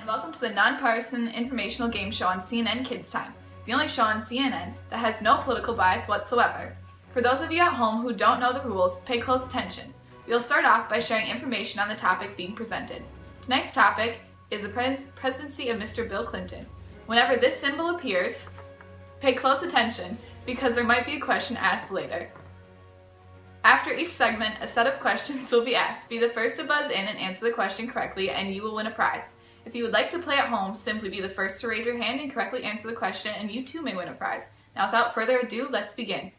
and welcome to the nonpartisan informational game show on CNN Kids Time, the only show on CNN that has no political bias whatsoever. For those of you at home who don't know the rules, pay close attention. We'll start off by sharing information on the topic being presented. Tonight's topic is the presidency of Mr. Bill Clinton. Whenever this symbol appears, pay close attention because there might be a question asked later. After each segment, a set of questions will be asked. Be the first to buzz in and answer the question correctly, and you will win a prize. If you would like to play at home, simply be the first to raise your hand and correctly answer the question, and you too may win a prize. Now, without further ado, let's begin.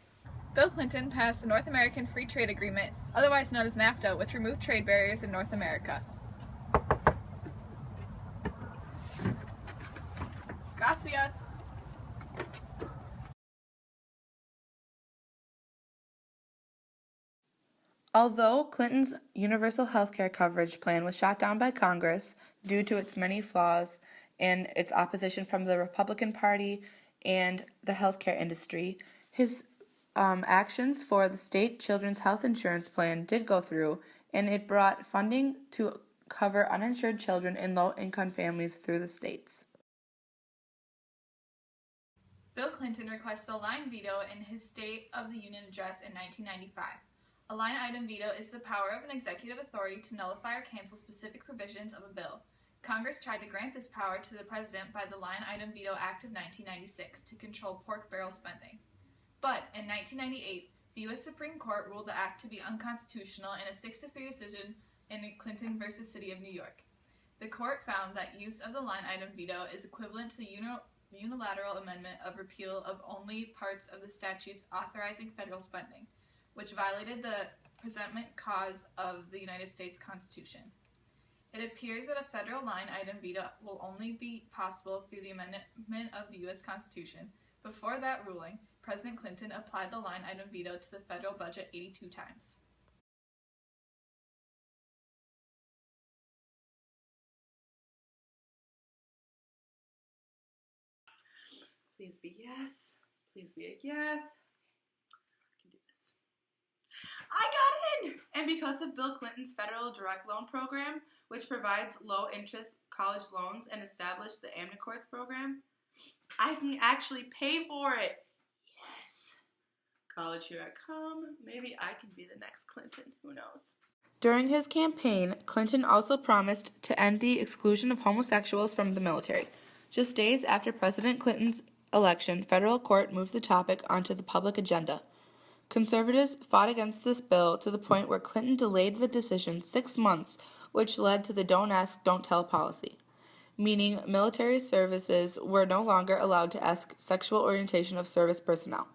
Bill Clinton passed the North American Free Trade Agreement, otherwise known as NAFTA, which removed trade barriers in North America. Gracias. Although Clinton's universal health care coverage plan was shot down by Congress due to its many flaws and its opposition from the Republican Party and the healthcare industry, his actions for the state children's health insurance plan did go through, and it brought funding to cover uninsured children in low-income families through the states. Bill Clinton requested a line veto in his State of the Union address in 1995. A line item veto is the power of an executive authority to nullify or cancel specific provisions of a bill. Congress tried to grant this power to the President by the Line Item Veto Act of 1996 to control pork barrel spending. But in 1998, the U.S. Supreme Court ruled the act to be unconstitutional in a 6-3 decision in Clinton v. City of New York. The court found that use of the line item veto is equivalent to the unilateral amendment of repeal of only parts of the statutes authorizing federal spending, which violated the presentment clause of the United States Constitution. It appears that a federal line item veto will only be possible through the amendment of the U.S. Constitution. Before that ruling, President Clinton applied the line item veto to the federal budget 82 times. Please be yes. Please be a yes. I can do this. I got in! And because of Bill Clinton's federal direct loan program, which provides low-interest college loans and established the Amnicords program, I can actually pay for it. Yes. College, here I come. Maybe I can be the next Clinton. Who knows? During his campaign, Clinton also promised to end the exclusion of homosexuals from the military. Just days after President Clinton's election, federal court moved the topic onto the public agenda. Conservatives fought against this bill to the point where Clinton delayed the decision 6 months, which led to the Don't Ask, Don't Tell policy, meaning military services were no longer allowed to ask sexual orientation of service personnel.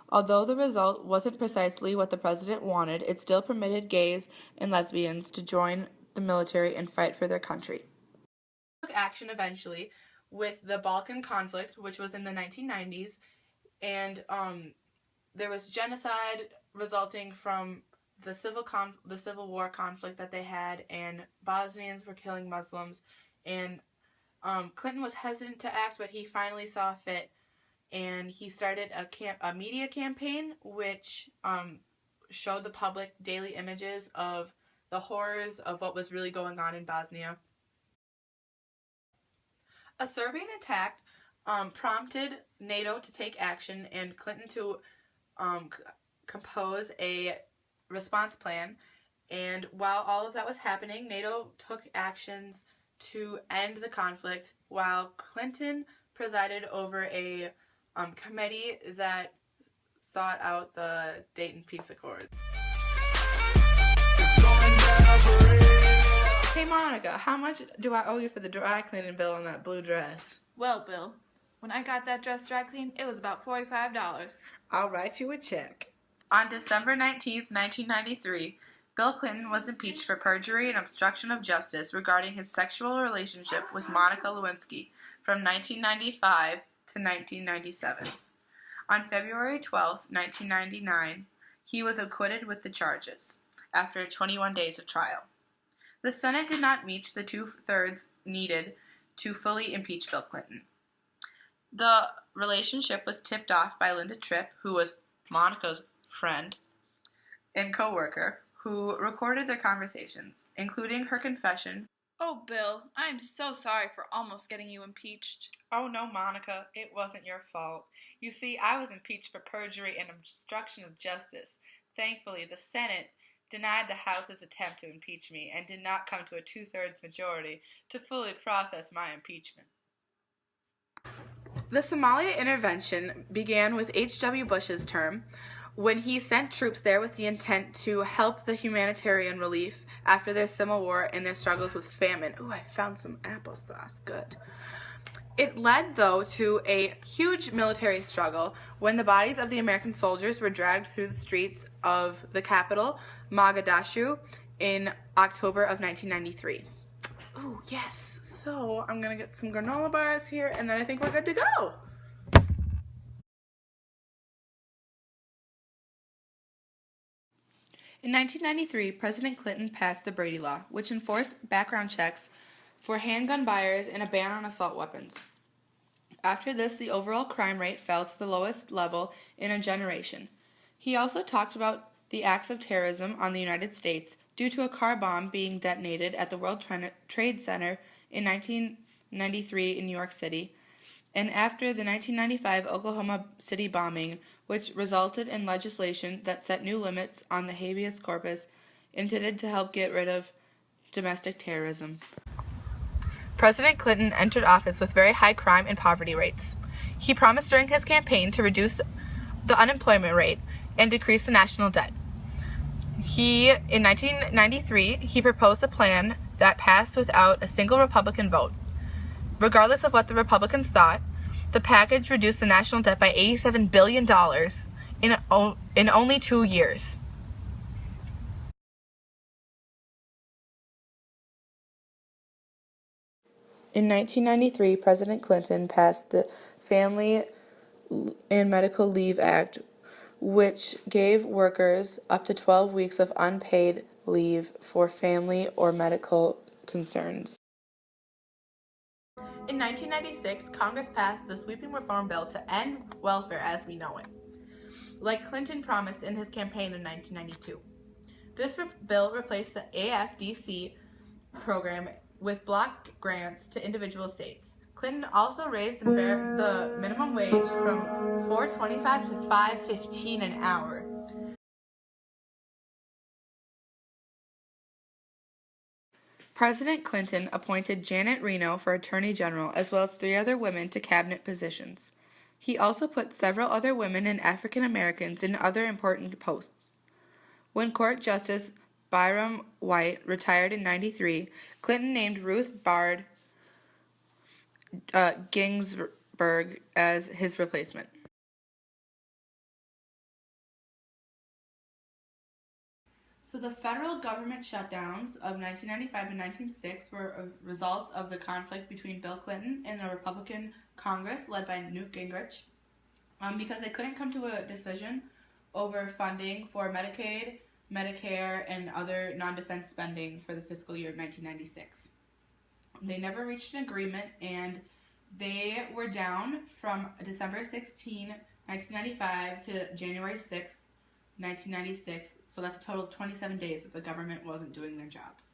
Although the result wasn't precisely what the president wanted, it still permitted gays and lesbians to join the military and fight for their country. Took action eventually with the Balkan conflict, which was in the 1990s, and there was genocide resulting from the Civil War conflict that they had, and Bosnians were killing Muslims, and Clinton was hesitant to act, but he finally saw fit, and he started a media campaign which showed the public daily images of the horrors of what was really going on in Bosnia. A Serbian attack prompted NATO to take action and Clinton to compose a response plan, and while all of that was happening, NATO took actions to end the conflict while Clinton presided over a committee that sought out the Dayton Peace Accords. Hey Monica, how much do I owe you for the dry cleaning bill on that blue dress? Well, Bill, when I got that dress dry cleaned, it was about $45. I'll write you a check. On December 19th, 1993, Bill Clinton was impeached for perjury and obstruction of justice regarding his sexual relationship with Monica Lewinsky from 1995 to 1997. On February 12th, 1999, he was acquitted with the charges after 21 days of trial. The Senate did not reach the 2/3 needed to fully impeach Bill Clinton. The relationship was tipped off by Linda Tripp, who was Monica's friend and co-worker, who recorded their conversations, including her confession Oh, Bill, I am so sorry for almost getting you impeached. Oh no, Monica, it wasn't your fault. You see, I was impeached for perjury and obstruction of justice. Thankfully, the Senate denied the House's attempt to impeach me and did not come to a two-thirds majority to fully process my impeachment. The Somalia intervention began with H.W. Bush's term, when he sent troops there with the intent to help the humanitarian relief after their civil war and their struggles with famine. Ooh, I found some applesauce. Good. It led, though, to a huge military struggle when the bodies of the American soldiers were dragged through the streets of the capital, Mogadishu, in October of 1993. Ooh, yes. So I'm going to get some granola bars here, and then I think we're good to go. In 1993, President Clinton passed the Brady Law, which enforced background checks for handgun buyers and a ban on assault weapons. After this, the overall crime rate fell to the lowest level in a generation. He also talked about the acts of terrorism on the United States due to a car bomb being detonated at the World Trade Center in 1993 in New York City, and after the 1995 Oklahoma City bombing, which resulted in legislation that set new limits on the habeas corpus intended to help get rid of domestic terrorism. President Clinton entered office with very high crime and poverty rates. He promised during his campaign to reduce the unemployment rate and decrease the national debt. In 1993, he proposed a plan that passed without a single Republican vote. Regardless of what the Republicans thought, the package reduced the national debt by $87 billion in only 2 years. In 1993, President Clinton passed the Family and Medical Leave Act, which gave workers up to 12 weeks of unpaid leave for family or medical concerns. In 1996, Congress passed the sweeping reform bill to end welfare as we know it, like Clinton promised in his campaign in 1992. This bill replaced the AFDC program with block grants to individual states. Clinton also raised the minimum wage from $4.25 to $5.15 an hour. President Clinton appointed Janet Reno for Attorney General, as well as 3 other women to cabinet positions. He also put several other women and African Americans in other important posts. When Court Justice Byram White retired in 1993, Clinton named Ruth Bader Ginsburg as his replacement. So the federal government shutdowns of 1995 and 1996 were results of the conflict between Bill Clinton and the Republican Congress led by Newt Gingrich, because they couldn't come to a decision over funding for Medicaid, Medicare, and other non-defense spending for the fiscal year of 1996. They never reached an agreement, and they were down from December 16, 1995 to January 6, 1996, so that's a total of 27 days that the government wasn't doing their jobs.